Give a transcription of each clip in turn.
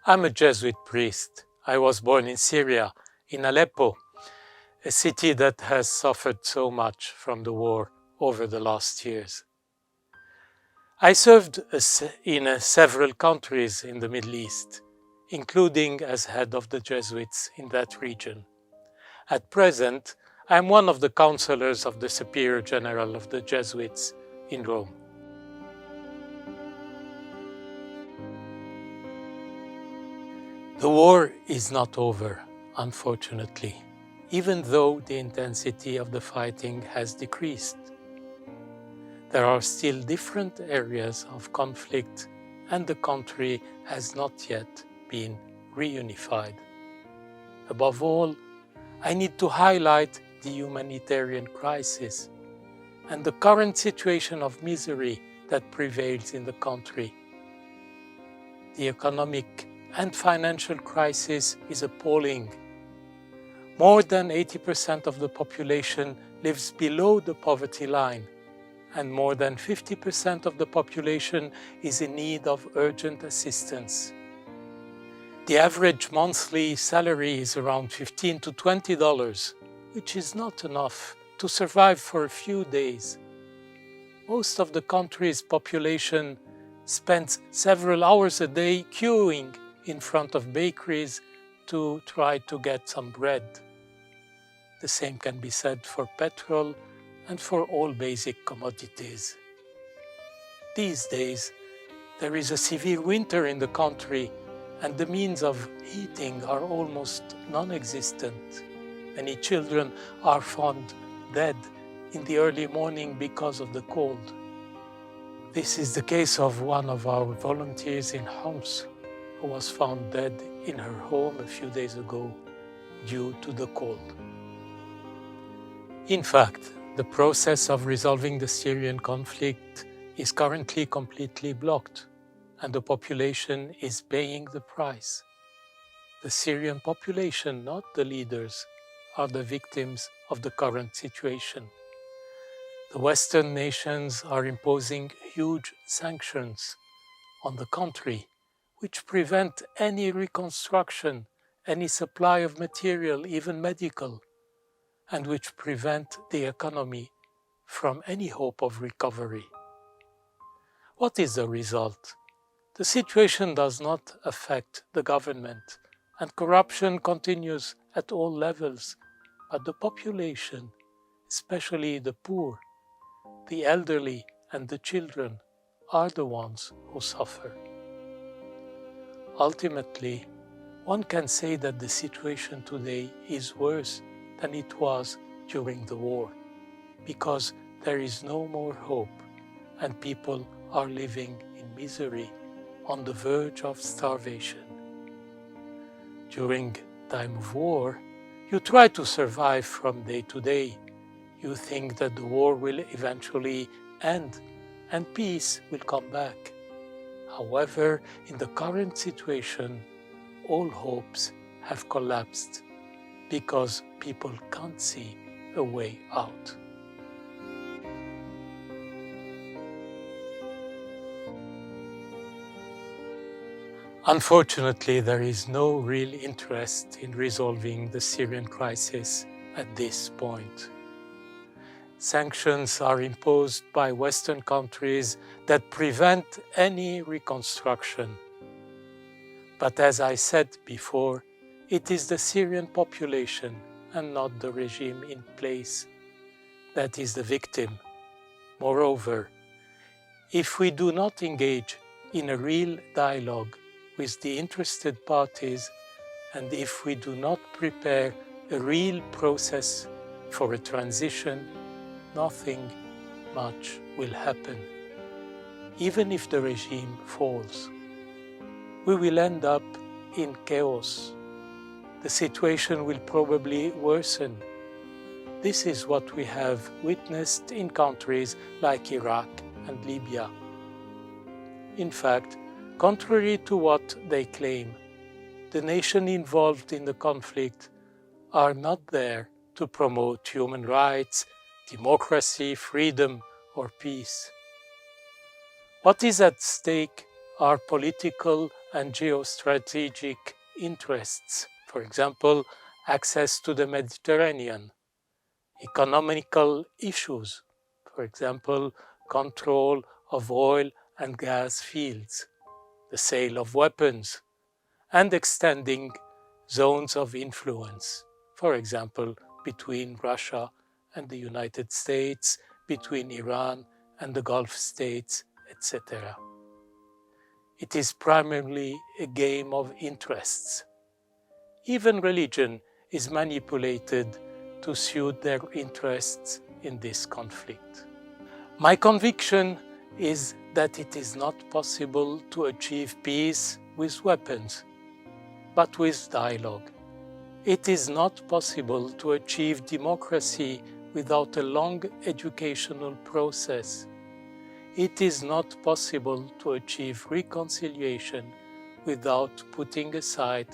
I'm a Jesuit priest. I was born in Syria, in Aleppo, a city that has suffered so much from the war over the last years. I served in several countries in the Middle East, including as head of the Jesuits in that region. At present, I am one of the counselors of the Superior General of the Jesuits in Rome. The war is not over, unfortunately, even though the intensity of the fighting has decreased. There are still different areas of conflict, and the country has not yet been reunified. Above all, I need to highlight the humanitarian crisis and the current situation of misery that prevails in the country. The economic and financial crisis is appalling. More than 80% of the population lives below the poverty line, and more than 50% of the population is in need of urgent assistance. The average monthly salary is around $15 to $20, which is not enough to survive for a few days. Most of the country's population spends several hours a day queuing in front of bakeries to try to get some bread. The same can be said for petrol and for all basic commodities. These days, there is a severe winter in the country, and the means of heating are almost non-existent. Many children are found dead in the early morning because of the cold. This is the case of one of our volunteers in Homs, who was found dead in her home a few days ago due to the cold. In fact, the process of resolving the Syrian conflict is currently completely blocked, and the population is paying the price. The Syrian population, not the leaders, are the victims of the current situation. The Western nations are imposing huge sanctions on the country, which prevent any reconstruction, any supply of material, even medical, and which prevent the economy from any hope of recovery. What is the result? The situation does not affect the government, and corruption continues at all levels, but the population, especially the poor, the elderly and the children, are the ones who suffer. Ultimately, one can say that the situation today is worse than it was during the war, because there is no more hope and people are living in misery on the verge of starvation. During time of war, you try to survive from day to day. You think that the war will eventually end and peace will come back. However, in the current situation, all hopes have collapsed because people can't see a way out. Unfortunately, there is no real interest in resolving the Syrian crisis at this point. Sanctions are imposed by Western countries that prevent any reconstruction. But as I said before, it is the Syrian population and not the regime in place that is the victim. Moreover, if we do not engage in a real dialogue with the interested parties, and if we do not prepare a real process for a transition, nothing much will happen. Even if the regime falls, we will end up in chaos. The situation will probably worsen. This is what we have witnessed in countries like Iraq and Libya. In fact, contrary to what they claim, the nations involved in the conflict are not there to promote human rights, democracy, freedom, or peace. What is at stake are political and geostrategic interests, for example, access to the Mediterranean, economical issues, for example, control of oil and gas fields, the sale of weapons, and extending zones of influence, for example, between Russia and the United States, between Iran and the Gulf states, etc. It is primarily a game of interests. Even religion is manipulated to suit their interests in this conflict. My conviction is that it is not possible to achieve peace with weapons, but with dialogue. It is not possible to achieve democracy without a long educational process. It is not possible to achieve reconciliation without putting aside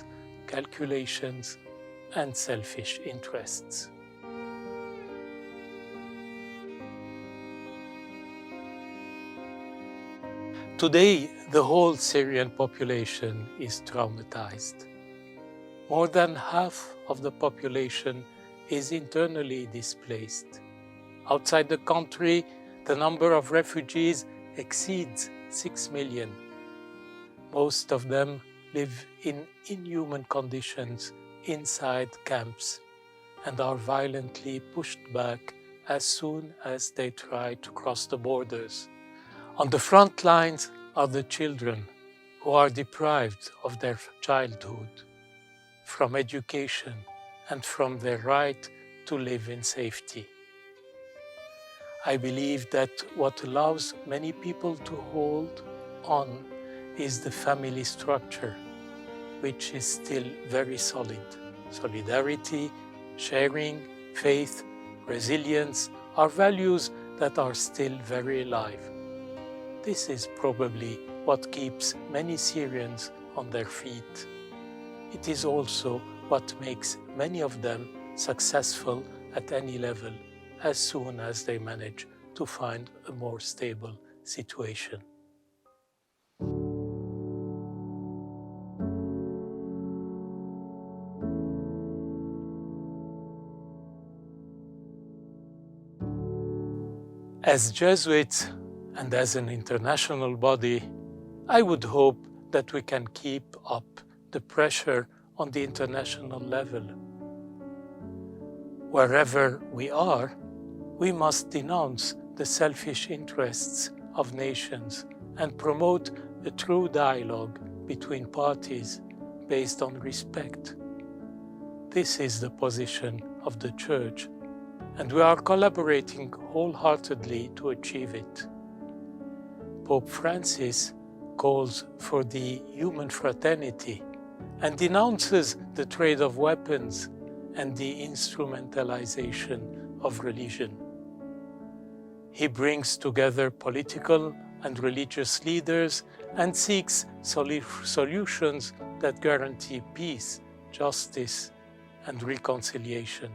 calculations and selfish interests. Today, the whole Syrian population is traumatized. More than half of the population is internally displaced. Outside the country, the number of refugees exceeds 6 million. Most of them live in inhuman conditions inside camps and are violently pushed back as soon as they try to cross the borders. On the front lines are the children who are deprived of their childhood, from education, and from their right to live in safety. I believe that what allows many people to hold on is the family structure, which is still very solid. Solidarity, sharing, faith, resilience are values that are still very alive. This is probably what keeps many Syrians on their feet. It is also what makes many of them successful at any level as soon as they manage to find a more stable situation. As Jesuits and as an international body, I would hope that we can keep up the pressure on the international level. Wherever we are, we must denounce the selfish interests of nations and promote a true dialogue between parties based on respect. This is the position of the Church, and we are collaborating wholeheartedly to achieve it. Pope Francis calls for the human fraternity and denounces the trade of weapons and the instrumentalization of religion. He brings together political and religious leaders and seeks solutions that guarantee peace, justice, and reconciliation.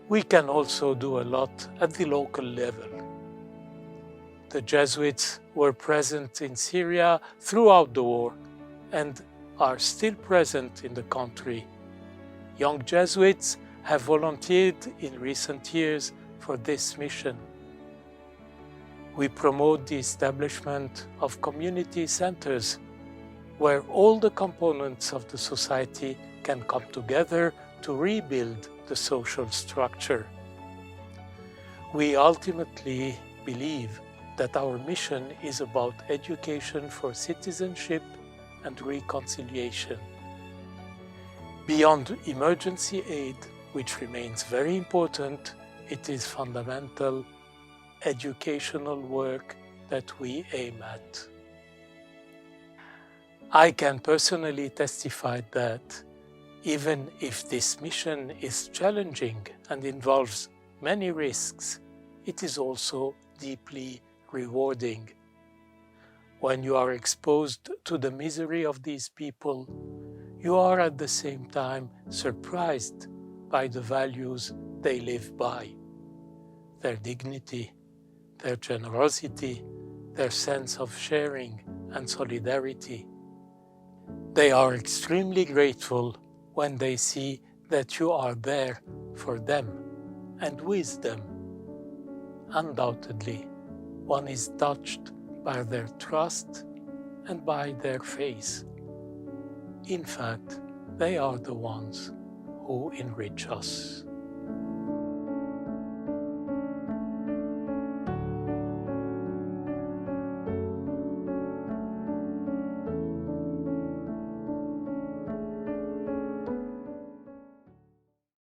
We can also do a lot at the local level. The Jesuits were present in Syria throughout the war and are still present in the country. Young Jesuits have volunteered in recent years for this mission. We promote the establishment of community centers where all the components of the society can come together to rebuild the social structure. We ultimately believe that our mission is about education for citizenship and reconciliation. Beyond emergency aid, which remains very important, it is fundamental educational work that we aim at. I can personally testify that even if this mission is challenging and involves many risks, it is also deeply rewarding. When you are exposed to the misery of these people, you are at the same time surprised by the values they live by: their dignity, their generosity, their sense of sharing and solidarity. They are extremely grateful when they see that you are there for them and with them. Undoubtedly, one is touched by their trust and by their faith. In fact, they are the ones who enrich us.